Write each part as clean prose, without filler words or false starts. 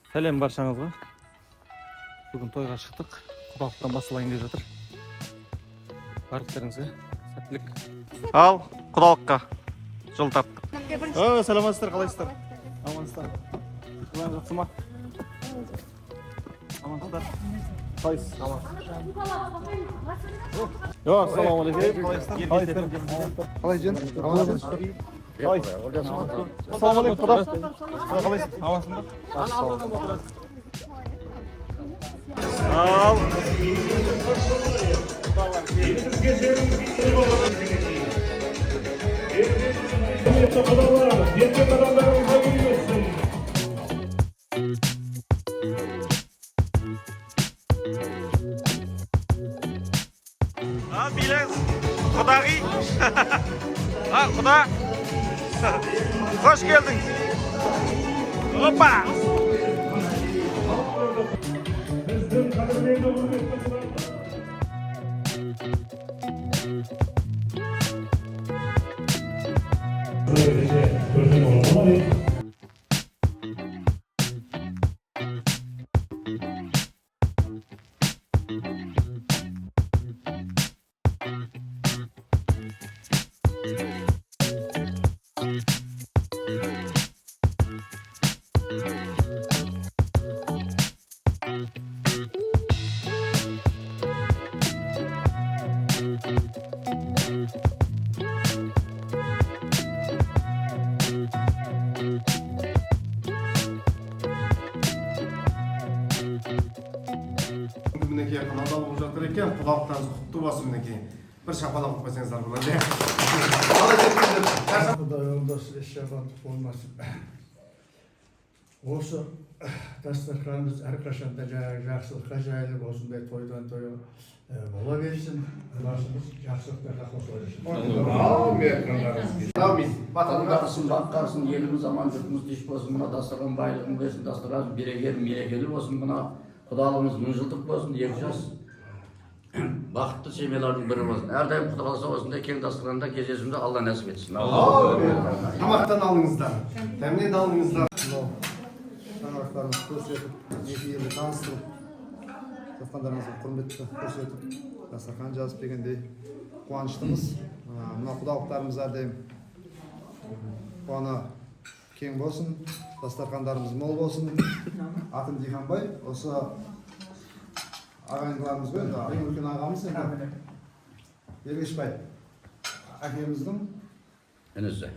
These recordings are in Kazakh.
Сәлем баршаңызға. Бүгін тойға шықтық. Құдалықтан басылайын деп жатыр. Барлықтарыңызға сәттілік. Ал құдалыққа жол тарттық. Сәлеметсіздер, қалайсыздар? Амансыздар. Қалай жақсы ма? Амансыздар. Қалайсыз? Ассалаумағалейкум. Қалайсыздар? Қалай жөн? Амансыздар. Ассалаумағалейкум, құда. Қалайсыз? Амансыңдар? Ал. Bilal, Xudogi. Xudo. Hoş geldin. Hoppa. Мінекей қанада болып жатыр екен, құдалықтарыңыз құтты болсын мінекей. Бір шапалақ қойып қойсаңыздар болады. Құдай жолдас еш-жаман болмасын. Осы дастарханымыз әрқашанда жақсылыққа жайылып, осындай тойдан тойға бола берсін. Басымыз жақсылықпен қоса берсін. Аумин. Батылдақсын, баққарсын, еліміз аман, жұртымыз тыныш болсын, мына дастархан байлығын берсін, дастархан мерекелі болсын, мына құдалығымыз мыңжылдық болсын, екі жас бақытты семьялардың бірі болсын. Әрдайым құда қаласа осындай кең дастарханда кездесуімді Алла нәсіп етсін. Тамақтан алыңыздар, тәмінен алыңыздар. Шаңырақтарымыз көрсетіп, екі елді таныстырып, жатқандарыңызға құрметті көрсетіп, дастархан жазып дегендей қуаныштымыз. Мына құдалықтарымыз әрдайым қуана кең болсын, дастархандарымыз мол болсын. Атым Диханбай, осы ағайындыларымыз бен, ең үлкен ағамыз енді Ергешбай әкеміздің Інісі.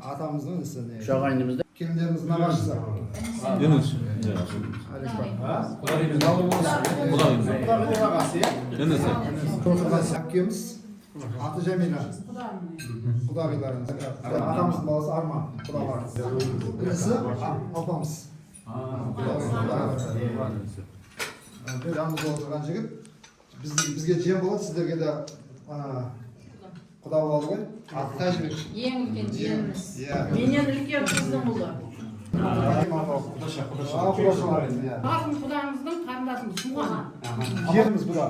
Атамыздың інісі. Үш ағайындымызда. Келіндеріміздің нағашысы. Әпкеміз аты Жәмила. Құдағиларымыз. Атамыздың баласы Арман. Құдағиларымыз. Інісі Алпамыс. Жанымызда отырған жігіт бізге жем болады, сіздерге де құда болады ғой. Аты Тәжібек. Ең үлкен жиеніміз. Менен үлкен қыздың ұлы. Атын құдамыздың қарындасымыз туған. Жеріміз бұда.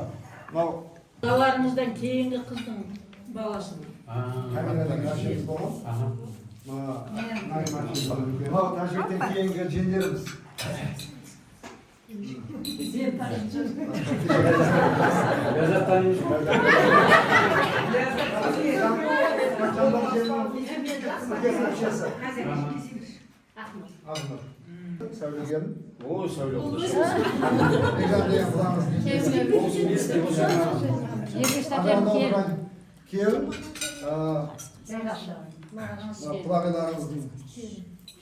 Құдаларымыздан кейінгі қыздың баласы. Камерадан әшеміз болған. Тәжібектен кейінгі жеңдеріміз. Сәулегерім. Ой, сәуле oldu. Келін, құлағиларымыздың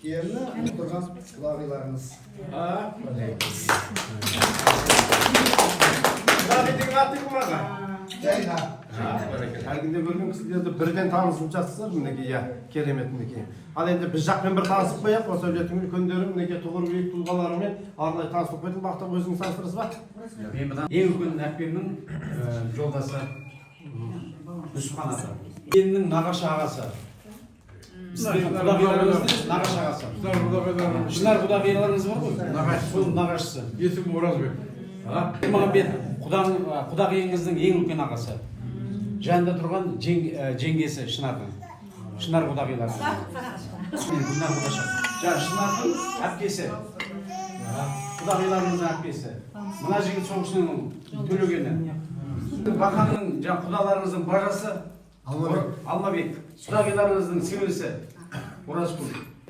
келіні, тұрған құлағиларымыз. Құдағидың аты кім аға? Жайна. Әлгінде көрген кісілерді бірден танысып жатсыздар мінекей, керемет мінекей. Ал енді біз жақпен бір танысып қояқ, осы әулеттің үлкендері мінекей тұғыр биік тұлғаларымен арнайы танысып қойдың. Бақтап өзіңіз таныстырасыз ба? Ең үлкен әпкемнің жолдасы Нүсіпхан ата. Келіннің нағашы ағасы. Сіздің құдағиларыңыздың нағашы ағасы. Шынар құдағиларыңыз бар ғой? Сол нағашысы. Есім Оразбек. Мағамбет құдағиыңыздың ең үлкен ағасы. Жанында тұрған жеңгесі Шынардың. Шынар құдағилары. Шынардың әпкесі Құдағиларымыздың әпкесі. Мына жігіт сол кісінің төлегені. Бақаның жаңа құдаларымыздың бажасы Алмабек. Құдағиларымыздың сіңлісі Оразкүл.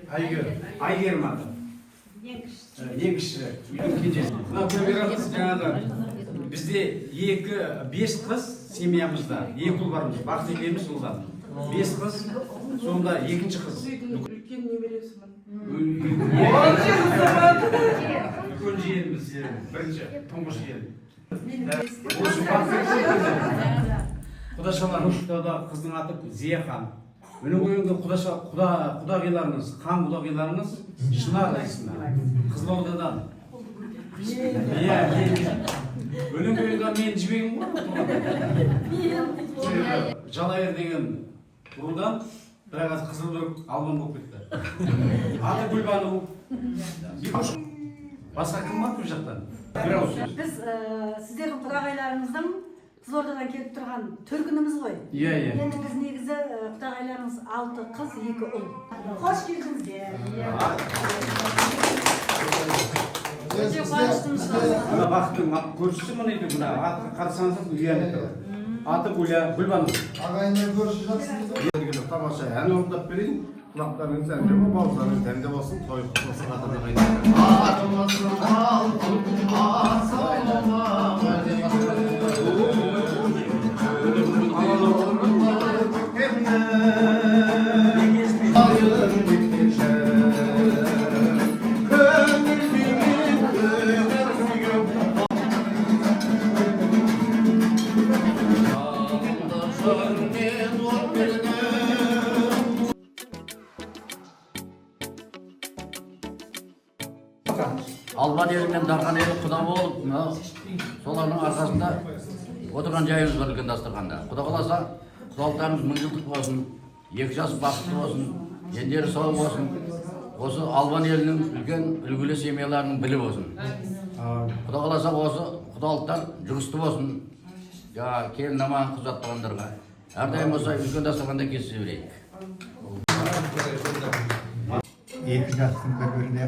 Айгерім аты. Ең кіші, үйдің кенжесі. Мына көберіміз жаңағы бізде 5 қыз семьямызда, 2 ұл бармыз. Бақыт екеуміз ұлдан. 5 қыз, сонда 2-ші қыз. Үлкен немересімін. Үлкен жиеніміз, бірінші, тұңғыш жиен. Құдашалар, қыздың аты Зияхан. Өнің ойыңда құдағиларыңыз, қан құдағиларыңыз Шынар есімі, Қызылордадан. Өнің ойыңда мен жібегім ғой. Жалайыр деген рудан бірақ Қызылорда албан болып кетті. Аты Гүлбану. Басқа кім бар бұл жақтан? Біз сіздердің құдағайларыңыздың Қызылордадан келіп тұрған төркініміз ғой. Енді біз негізі құдағайларыңыз 6 қыз, 2 ұл. Қош келдіңіздер. Өте қуаныштымыз. Мына бақыттың көршісі мұны еді, мына атқа қарсаңыз үйәні тұр. Аты Гүлбану. Ағайындар көрші жатсыңыз ба? Тамаша ән орындап берейін. Құлақтарыңыз әнде бол, бауыздарыңыз дәмде болсын. Той құтты болсын, қатарда қайнайды. Албан елі мен Дархан елі құда болып, солардың арқасында отырған жайымыз бар үлкен дастарханда. Құда қаласа, құдалықтарымыз 1000 жылдық болсын, 2 жас бақытты болсын, ендері сау болсын. Осы Албан елінің үлкен үлгілі семьяларының білі болсын. Құда қаласа осы құдалықтар жұмысты болсын. Келін аман қыз аттағандарға. Әрдайым болса үлкен дастарханда кесе берейік. 2 жастың бір-біріне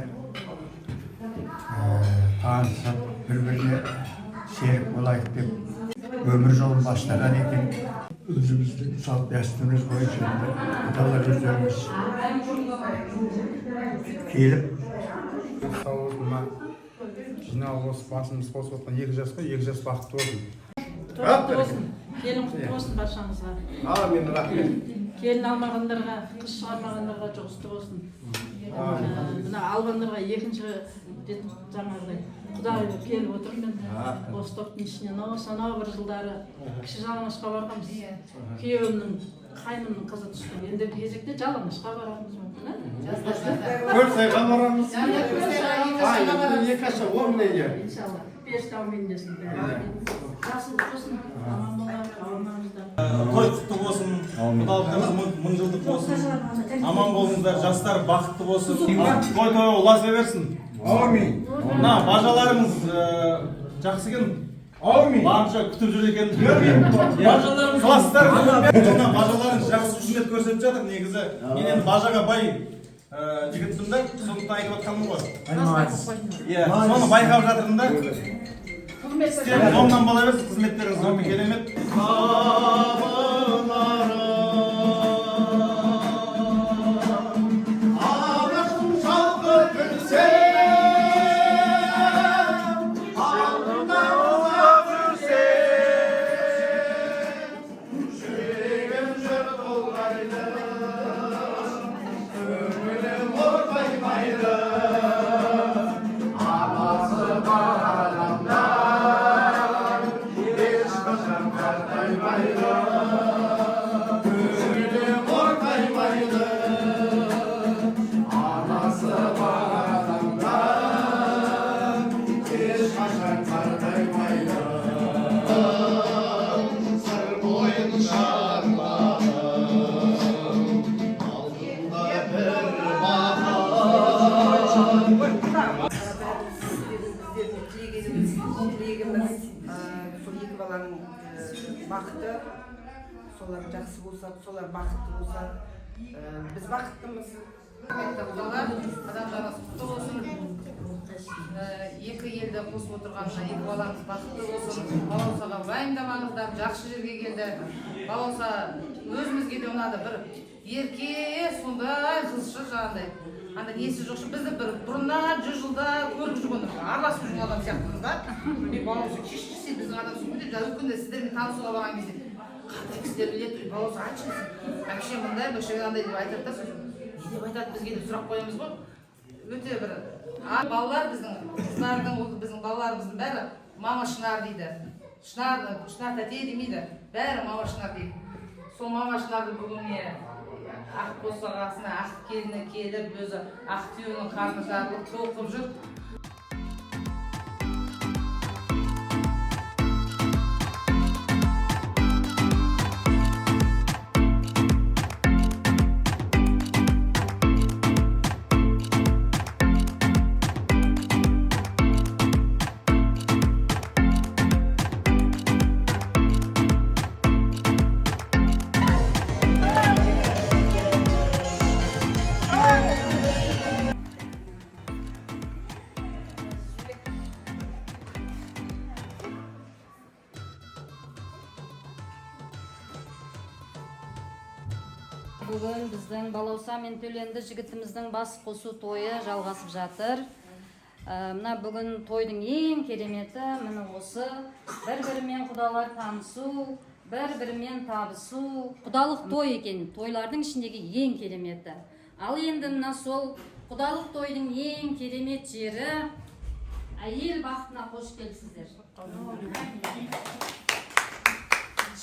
танысып, бір-біріне серік болайық деп өмір жолын бастаған екен. Өзіміздің салт дәстүріміз бойынша құдалар өздеріміз келіп жиналып осы басымыз қосып отқан 2 жасқа 2 жас бақытты болсын. Құтты болсын. Келін құтты болсын баршаңызға. Амин, рахмет. Келін алмағандарға, қыз шығармағандарға жұғысты болсын. Мына алғандарға 2-ші жаңағыдай құдағи келіп отырмын мен. Осы топтың ішінен санау бір жылдары кіші жалаңашқа барғанбыз. Күйеуімнің қайнымның қызы түсті. Енді кезекте жалаңашқа барамыз мүмкін. Көлсайға барамыз. Көлсайға 2 аша 10 неге. иншалла. 5 таумен десін. Жасыл болсын, аман болар, ауырмаңыздар. Той құтты болсын, құдалықтарыңыз 1000 жылдық болсын. Аман болыңыздар, жастар бақытты болсын. Той тойға ұласа берсін. Амин. Мына бажаларымыз жақсы екен. Амин. Барынша күтіп жүр екен. Бажаларымыз класстар. Мына бажаларымыз жақсы қызмет көрсетіп жатыр. Негізі мен енді бажаға бай жігітпін да, сондықтан айтып отқаным ғой. Иә, соны байқап жатырмын да. Сіздер оңнан бола берсін, қызметтеріңіз өте керемет. тілегіміз сол 2 баланың бақыты, солар жақсы болса, солар бақытты болса, біз бақыттымыз. Адамдар құтты болсын. екі елді қосып отырғанына екі балаңыз бақытты болсын. Балаусаға уайымдамаңыздар, жақсы жерге келді. Балауса өзімізге де ұнады, бір ерке, сондай қызшы жаңағыдай. Анда несі жоқшы, бізді бір бұрыннан 100 жылда көріп жүрген араласып жүрген адам сияқтымыз да. Мен Балауса кешірсе біздің адамсың деп өткенде сіздермен танысуға барған кезде қандай кісілер біледі, Балауса айтшы, әкше мындай, бөшеген андай деп айтады да, сосын не деп айтады бізге деп сұрақ қоямыз ғой. Өте бір балалар біздің қыздардың, біздің балаларымыздың бәрі мама Шынар дейді. Шынар тәте демейді, бәрі мама Шынар дейді. Сол мама Шынардың бүгінге ақ босағасына ақ келіні келіп, өзі ақ күйеуінің қарны жарылып толқып жүр. Бүгін біздің Балауса мен Төленді жігітіміздің бас қосу тойы жалғасып жатыр. Мына бүгін тойдың ең кереметі міне осы, бір-бірімен құдалар танысу, бір-бірімен табысу. Құдалық той екен, тойлардың ішіндегі ең кереметі. Ал енді мына сол құдалық тойдың ең керемет жері әйел бақытына қош келсіздер.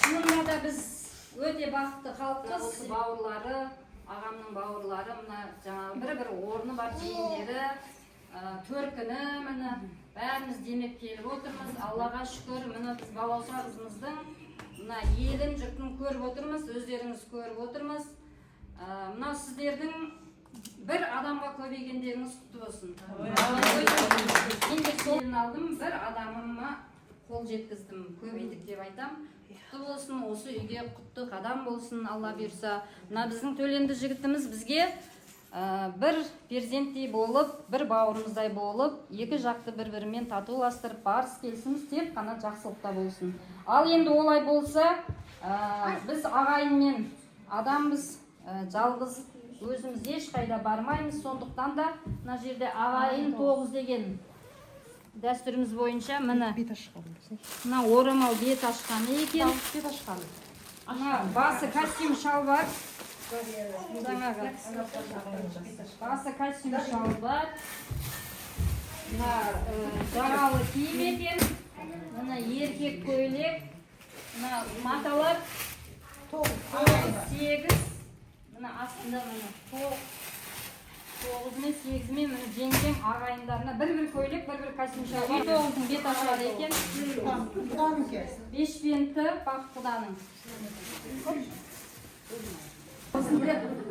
Шынында да біз өте бақытты халықпыз, бауырлары, ағамның бауырлары, мына жаңағы бір-бір орны бар жиендері, төркіні, міне бәріміз демеп келіп отырмыз. Аллаға шүкір, міне біз Балауса қызымыздың мына елін, жұртын көріп отырмыз, өздеріңіз көріп отырмыз. Мына сіздердің бір адамға көбейгендеріңіз құтты болсын. Мен де солын алдым, бір адамыма қол жеткіздім, көбейдік деп айтам. Құтты болсын, осы үйге құтты қадам болсын, Алла бұйырса. Мына біздің Төленді жігітіміз бізге бір перзенттей болып, бір бауырымыздай болып, екі жақты бір-бірімен татуластырып, барыс келісіміз тек қана жақсылықта болсын. Ал енді олай болса, біз ағайынмен адамбыз, жалғыз өзіміз ешқайда бармаймыз. Сондықтан да мына жерде ағайын 9 деген дәстүріміз бойынша мына орамал бет ашқаны екен. Басы костюм шалбар. Басы костюм шалбар. Жаралы киім екен. Мына еркек көйлек. Мына маталар 8. Мына астында мына 9 мен 8 мен жеңгем ағайындарына бір-бір көйлек, бір-бір костюм шалбар. 9-ның бет ашады екен. 5 пенті бақыт құданың.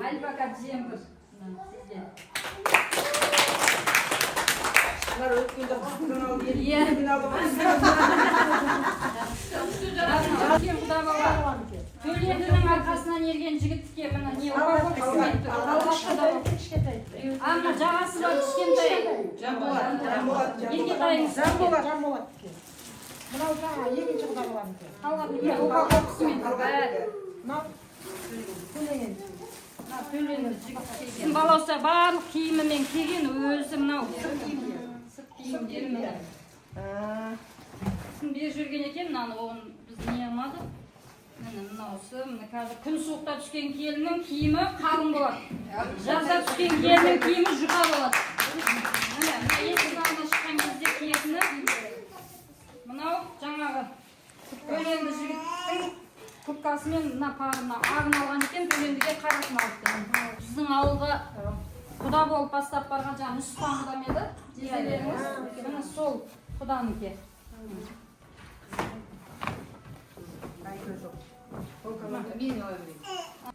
Альпака джемпір. Şunlar ötkünde kızgın al diye. Төлендінің арқасынан ерген жігітке мына не упаковка қызметті. Ана жағасы бар кішкентай. Жанболат. Еркетайыңыз. Жанболат. Мынау жаңа екінші құда болады. Қалған упаковка қызметі. Төленді. Сіздің Балауса барлық киімімен келген өзі мынау. Сырт киімдері міне. Бер жүрген екен, оны біз не алмадық. Мынаусы, қазір күн суықта түскен келіннің киімі қалың болады. Жазда түскен келіннің киімі жұқа болады. Мына есік алдына шыққан кезде киетіні. Мынау жаңағы Төленді жігіттің құпкасымен мына парына ағын алған екен, Төлендіге қарасын алыпты. Біздің ауылға құда болып бастап барған жаңа Нүсіпхан құдам еді. Жезелеріңіз, міне сол құданыкі.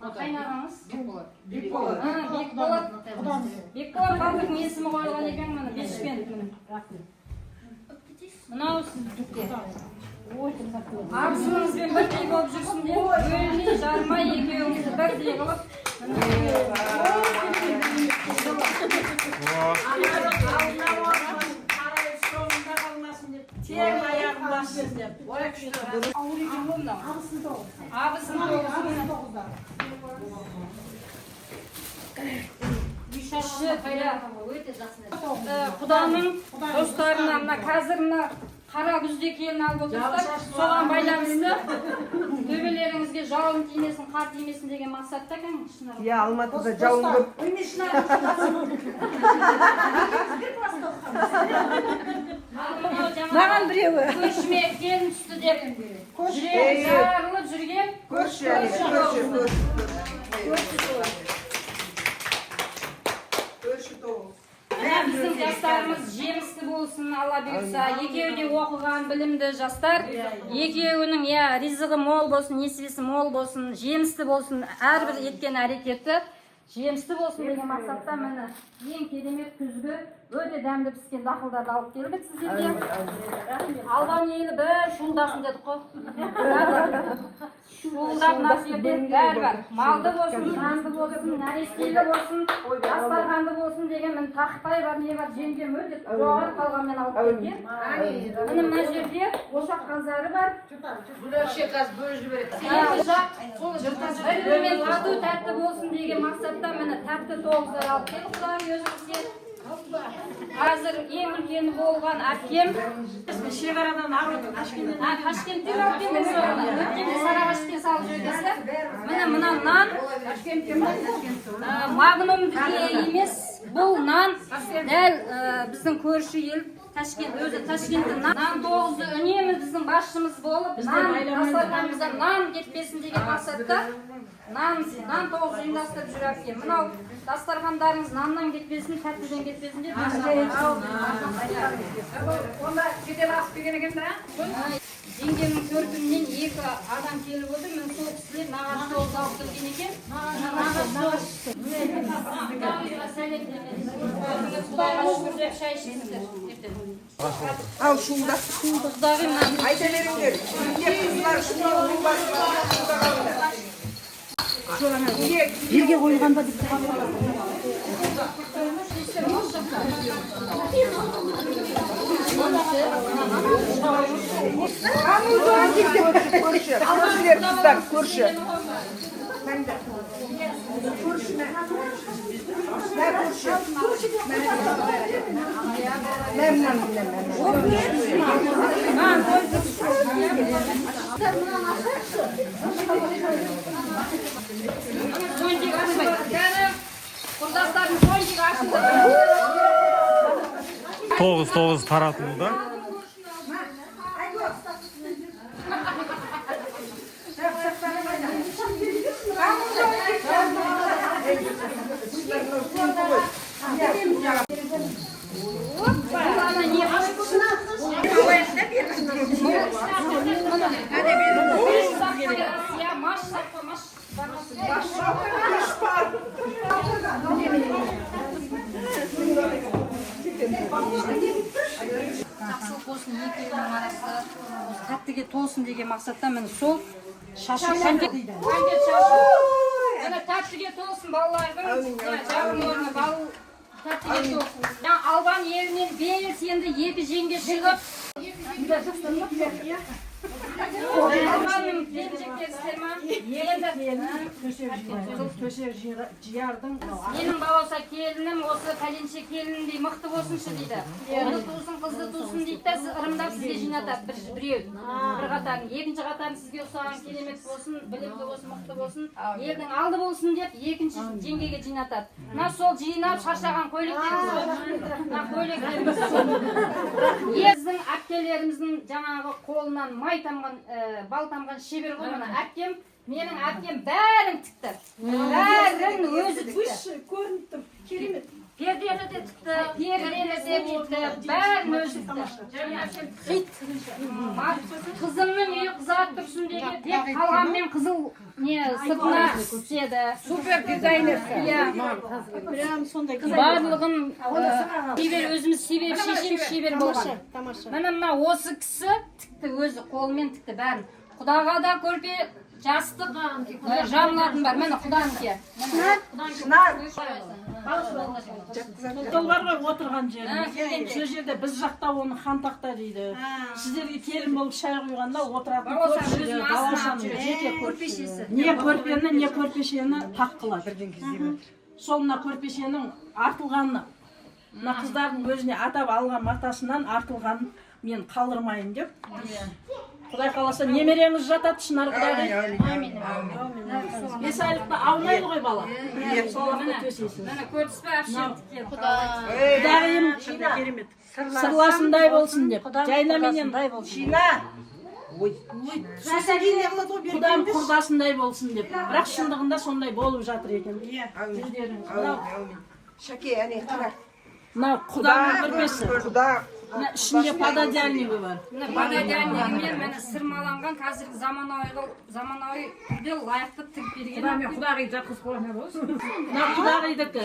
Қайнағаңыз? Бекболат. Бекболат балтық есімі қойылған екен, міне Бешпен. Мынау сіздікі. Арсыңызбен бірдей болып жүрсін деп, бөліне жармай екеуіңізді бірдей қылып. Құданың достарына мына қазір мына қара күзде келін алып отырсыздар. Соған байланысты төбелеріңізге жауын тимесін, қар тимесін деген мақсатта екен. Иә, Алматыда жауын көп. Маған біреуі көршіме келін түсті деп жүрегі жарылып жүрген Көрші. Біздің жастарымыз жемісті болсын, Алла бұйырса. Екеуі де оқыған, білімді жастар. Екеуінің ризығы мол болсын, несібесі мол болсын, жемісті болсын, әрбір еткен әрекеті жемісті болсын деген мақсатта міне ең керемет күзгі өте дәмді піскен дақылдарды алып келдік сіздерге. Алған елі бір шуылдасын дедік қой. Шуылдап мына жерде бәрі бар. Малды болсын, жанды болсын, нәрестелі болсын, дастарханды болсын деген міне тақтай бар, не бар, жеңгем өте жоғары қалғанмен алып келген. Міне мына жерде ошақ қазары бар. Бір-бірімен тату тәтті болсын деген мақсатта міне тәтті тоғыздар алып келдік құдайым өзіңізге. Қазір ең үлкені болған әпкем шекарадан Ташкенттен алып келдік соны. Өткенде Сарыағашқа салып жүргенсіздер. Міне мына нан магнумдікі емес, бұл нан дәл біздің көрші ел Ташкент, өзі Ташкенттің нан тоғызы үнемі біздің басшымыз болып, дастарханымызда нан кетпесін деген мақсатта нан тоғыз ұйымдастырып жүр әпкем. Мынау дастархандарыңыз наннан кетпесін, тәттіден кетпесін деп онда жедел асып келген екен да? Жеңгемнің төркінінен екі адам келіп отыр. Мен сол кісілер нағашы тоғыз алып келген екен. Шай ішесіздер. Ал шуылдақ. Айта беріңдер. Қыздар шуылдақ жерге қойғанда деп көрші. Тоғыз таратылды. Жақсылық болсын, екеуінің арасы тәттіге толсын деген мақсатта міне сол шашу кәмпет шашу. Міне тәттіге толсын балалардың, жағым орны бал тәттіге толсын. Алған елінен белсенді екі жеңге шығып Алғаным келіншектер ма? Менің балауса келінім осы пәленше келініндей мықты болсыншы дейді. Оны тусын, қызды тусын дейді да ырымдап сізге жинатады біреу. Бір қатарын, екінші қатарын сізге ұсаған керемет болсын, білімді болсын, мықты болсын, елдің алды болсын деп екінші жеңгеге жинатады. Мына сол жинап шаршаған көйлектеріміз. Біздің әпкелеріміздің жаңағы қолынан май тамған, бал тамған шебер ғой мына әпкем. Менің әпкем бәрін тікті. Бәрін өзі тікті. Көрініп тұр, керемет. Пердені де тікті, пердені де тікті, бәрін өзі тікті. Қызымның үйі қызарып тұрсын деп қалғанмен қызыл сыртына түседі. Супер дизайнерсі. Барлығын шебер, өзіміз шебер, шешем шебер болған. Міне мына осы кісі тікті, өзі қолымен тікті бәрін. Құдаға да көрпе жастық жамыладым бар міне құданке Сол бар ғой отырған жеріміз. Сол жерде біз жақта оны хантақта дейді. Сіздерге келін болып шай құйғанда отыратын көрші балашаның жеке көрпешесі. Не көрпені, не көрпешені таққылады. Сол мына көрпешенің артылғаны, мына қыздардың өзіне атап алған матасынан артылғанын мен қалдырмайын деп. Құдай қаласа немереңіз жатады Шынар Құдағи. 5 айлықта аунайды ғой бала. Солақты төсесіз. Құдағиым сырласындай болсын деп. Жайна менен құдам құрдасындай болсын деп. Бірақ шындығында сондай болып жатыр екен. Шаке, әне қара. Мынау құданың көрпесі. Ішінде пододяльнигі бар. Пододяльнигімен мені сырмаланған қазіргі заманауи үйде лайықты тігіп берген. Мен құдағи жақыз қойына болсын. Мына құдағидікі.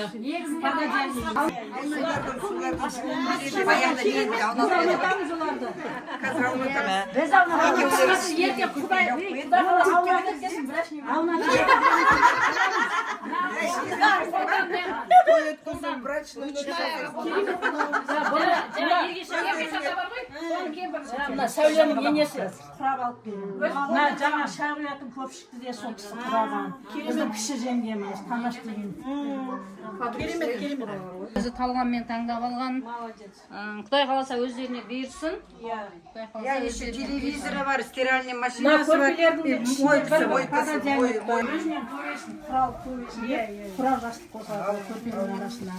Мына сәуленің енесі құрап алып берген. Мына жаңа шай құятын көпшікті де сол кісі құраған. Біздің кіші жеңгеміз Тамаш деген. Керемет. Өзі талғанмен таңдап алған. Құдай қаласа өздеріне бұйырсын. Телевизоры бар, стиральный машинасы бар. Өзінен көресін, құрал көресін. Құрал жастық қосады көрпенің арасына.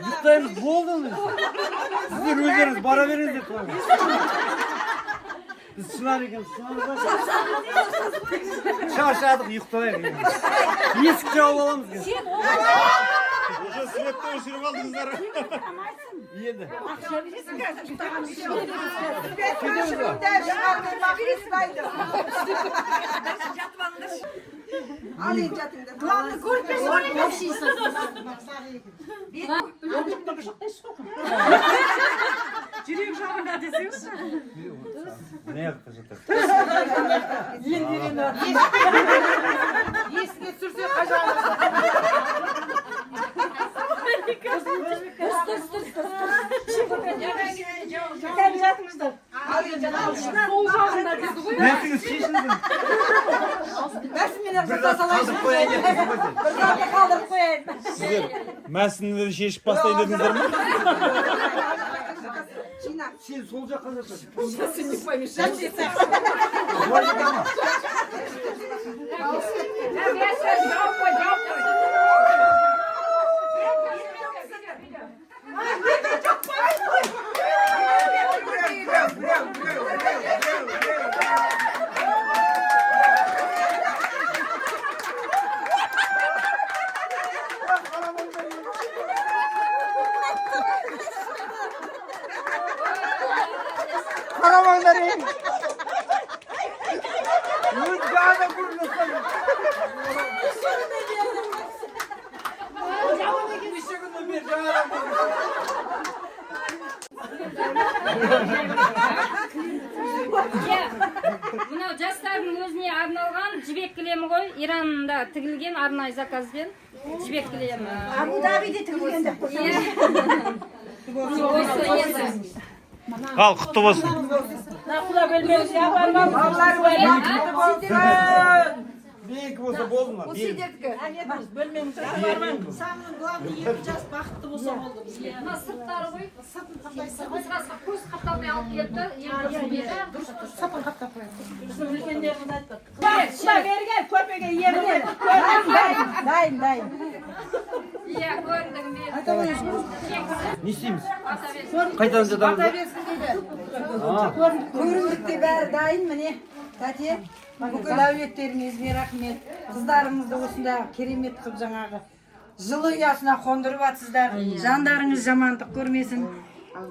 Ұйықтаймыз болды ме? Сіздер өздеріңіз бара беріңіздер тұрған. Біз Шынар екенбіз. Шаршадық, ұйықтайық. Есік жауып аламыз. Уже светті өшіріп алдыңыздар. Енді. Al en jatında. Kulağını görmesin. Жүрек жағында десеңізші. Ne yapacaklar? Есіне түсірсе қажағына. Sen жатыңыздар. Сол жағында деді ғой. Nefsiniz şişiniz. Мәсімені бір тазалайын. Bir zarda kaldırıp koyayım. Sizler мәсінleri шешіп бастайын дедіңіздер ме? Çiğna. Sen sol жаққа жатыр. Сейчас не помешать. Karavanların. Müzgâda kurulursan. Bir şekilde bir canavar Мынау жастардың өзіне арналған жібек кілемі ғой, Иранда тігілген арнайы заказбен жібек кілемі. Абу-Дабиде тігілген деп қойсам. Ал, құтты болсын. Құда бөлмеңіз япармам. Büyük olsa bozma. Бөлмеңіз япармам. Самның главный 2 жас бақытты болса болды бізге. Мына сырттары ғой, көз қапталмай алып келді, Сапын қаптап қояды. Біздің үлкендеріміз айтты. Құда берген көпеге емінен. Дайын. Иә, көрдім мен. Ne isteyimiz? Kaytan zadamız. Көрімдікте бәрі дайын міне. Тәте, бүкіл әулеттеріңізге рахмет. Қыздарыңызды осында керемет қып жаңағы жылы ұясына қондырып атсыздар. Жандарыңыз жамандық көрмесін.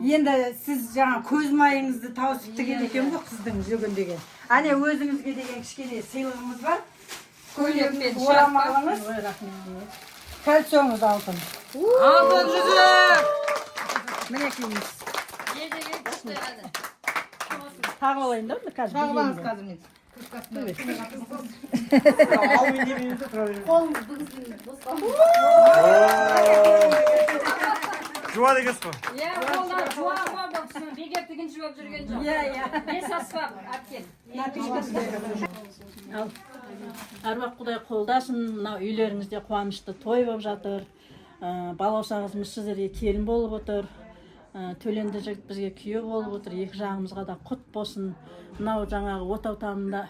Енді сіз жаңа көз майыңызды тауысып тіген екен ғой қыздың жүргендеген. Әне өзіңізге деген кішкене сыйлығымыз бар. Көйлекпен орамалыңыз. Кольцоңыз алтын. Алтын жүзік! Мінекейіңіз. болсын. Тағып алайын да, қазір. Шағылаңыз қазір мен. Қолыңыз бүгін босқа. Жуа дегенсіз ғой. Иә, қолдар жуа бұл кісінің бекер тігінші болып жүрген жоқ. Иә. Бес аспап әпкен. Ал аруақ Құдай қолдасын, мынау үйлеріңізде қуанышты той болып жатыр. Балауса қызымыз сіздерге келін болып отыр. Төленді жігіт бізге күйеу болып отыр. Екі жағымызға да құт болсын. Мынау жаңағы отау тамында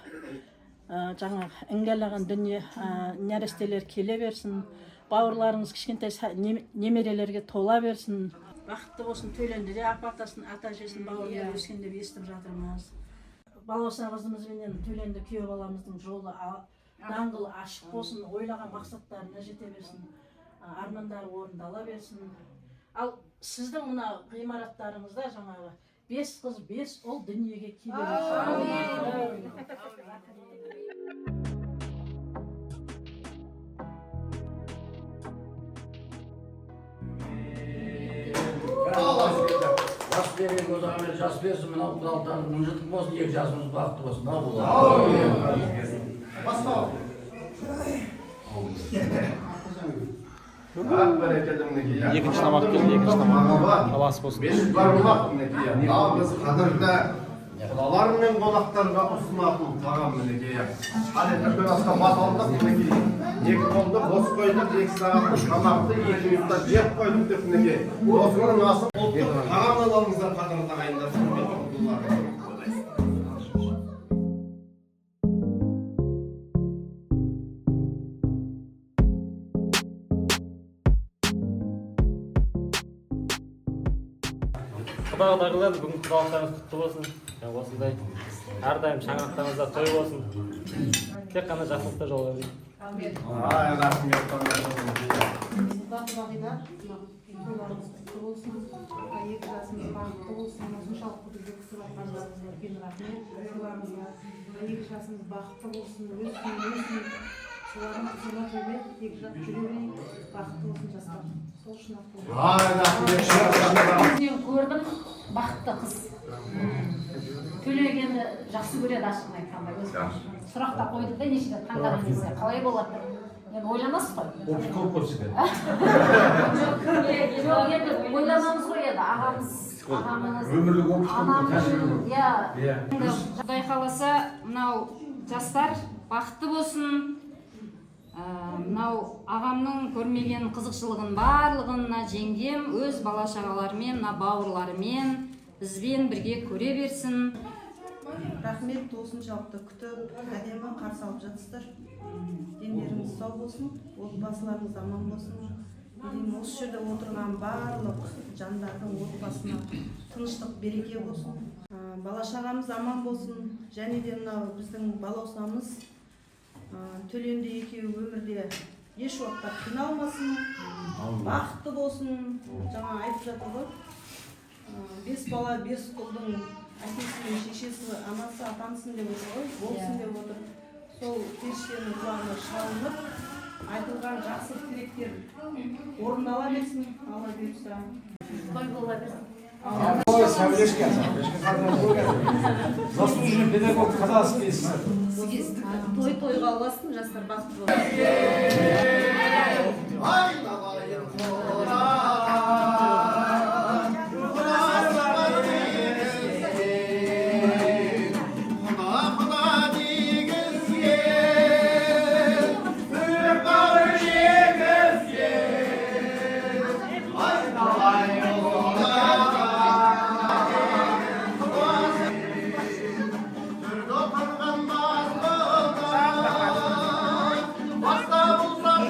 жаңағы іңгәлаған дүние нәрестелер келе берсін. Бауырларыңыз кішкентай немерелерге тола берсін. Бақытты болсын, төленді де ата-атасын, ата-әжесін бауырлары өскен деп естіп жатырмыз. Балауса қызымызбенен төленді күйеу баламыздың жолы даңғыл ашық болсын, ойлаған мақсаттарына жете берсін, армандары орындала берсін. Ал сіздің мына ғимараттарыңызда жаңағы 5 қыз, 5 ұл дүниеге келе берсін. Жас берген Құдағи жас берсін, мынау құдалықтан мың-жылдық болсын, екі жасымыз бақытты болсын. Ал Бастау. Екінші тамақ келді, екінші тамақ. Талас болсын. Бес бар болақ мінекей. Ал біз қадірді құдалар мен қонақтарға ұсынатын тағам мінекей. Ал енді үлкен асқа бас алдық мінекей. Екі қолды бос қойдық, 2 сағаттық тамақты 2 минутта жеп қойдық деп мінекей. Осының асы ұлттық тағамнан алыңыздар қадірді ағайындар. Құдағыдағылар бүгін құдалықтарыңыз құтты болсын. Осындай әрдайым шаңырақтарыңызда той болсын. Тек қана жақсылықта жол берейін. Рахмет. Құтты болсын, екі жасымыз бақытты болсын, осыншалықты бізді күтіп жатқандарыңызға үлкен рахмет. Соларыңызға екі жасымыз бақытты болсын, өсін, солардың қызына төлеп, екі жас жүре берейік, бақытты болсын жастар. Сол үшін Мен көрдім, бақытты қыз. Төлегенді жақсы көреді ашығын айтқанда өзі. Сұрақта қойды да неше рет таңдаған кезде қалай болады? Енді ойламасыз ғой. Көп көрсетеді. Жоқ, енді ойламамыз ғой еді, ағамыз, анамыз, иә. Құдай қаласа, мынау жастар бақытты болсын. Мынау ағамның көрмеген қызықшылығын барлығын жеңгем өз бала-шағаларымен, бауырларымен бізбен бірге көре берсін. Рахмет, осыншалықты күтіп, әдемі қарсы алып жатсыздар. Дендеріңіз сау болсын, отбасыларыңыз аман болсын. Осы жерде отырған барлық жандардың отбасына тыныштық, береке болсын. Бала-шағамыз аман болсын. Және де мынау біздің балаусамыз Төленді екеуі өмірде еш уақытта қиналмасын, бақытты болсын. Жаңа айтып жатыр ғой, 5 бала, 5 ұлдың әкесі мен шешесі, анасы, атансын деп отыр ғой, болсын деп отыр. Сол періштенің құлағына шалынып, айтылған жақсы тілектер орындала берсін, Алла бұйырса. Той бола берсін. Ой, Сәулешке заслуженный педагог казахский. Той-тойға ұласын, жастар бақытты болсын. Basta bulsan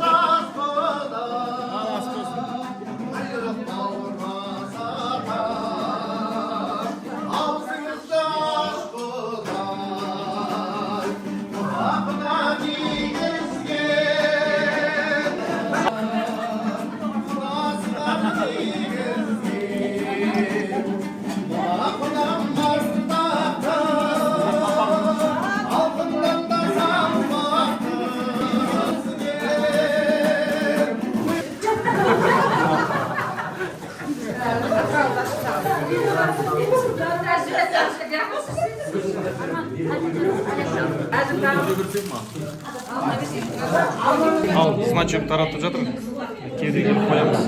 значок таратып жатыр. Кеуде келіп қоямыз.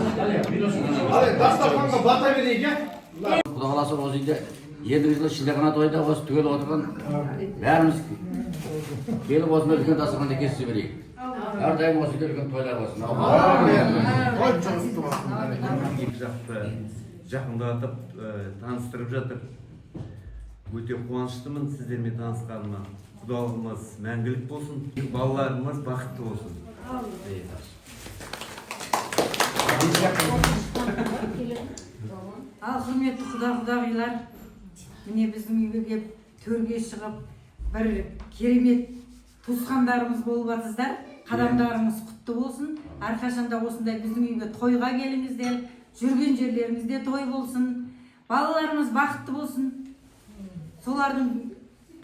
Дастарханға бата берейік, иә? Құда қаласа осы үйде ендігі жылы шілдеқана тойда осы түгел отырған бәріміз келіп осында үлкен дастарханда кесіп берейік. Әрдайым осы үйде үлкен тойлар болсын. Екі жақты жақындатып таныстырып жатыр. Өте қуаныштымын сіздермен танысқаныма. Құдалығымыз мәңгілік болсын, балаларымыз бақытты болсын. Ал құрметті құдағилар, міне біздің үйге келіп төрге шығып бір керемет туысқандарымыз болып жатсыздар. Қадамдарыңыз құтты болсын. Әрқашанда осындай біздің үйге тойға келіңіздер. Жүрген жерлеріңізде той болсын. Балаларымыз бақытты болсын. Солардың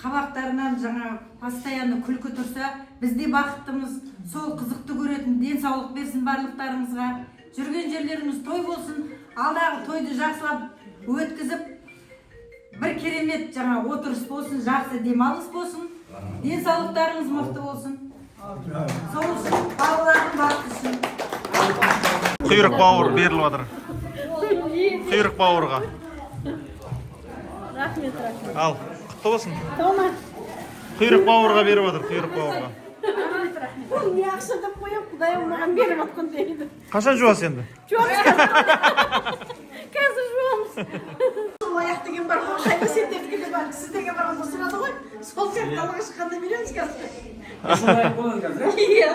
қабақтарынан жаңа постоянно күлкі тұрса, бізде бақыттымыз. Сол қызықты көретін денсаулық берсін барлықтарыңызға. Жүрген жерлеріңіз той болсын. Алдағы тойды жақсылап өткізіп, бір керемет жаңа отырыс болсын, жақсы демалыс болсын. Денсаулықтарыңыз мықты болсын. Сол үшін балалардың бақыты үшін. Құйрық бауыр беріліп жатыр. Құйрық бауырға. Рахмет. Ал, құтты болсын. Құйрық бауырға беріп жатыр, құйрық бауырға. Не ақша деп қоям, құдайым маған беріп жатқан дейді. Қашан жуасыз енді? Жуамыз. Қазір жуамыз. Аяқ деген бар, қошайды сендердікі де бар. Сіздерге барғанда сұрады ғой. Сол сияқты алға шыққанда береміз қазір. Осындай болған қазір. Иә.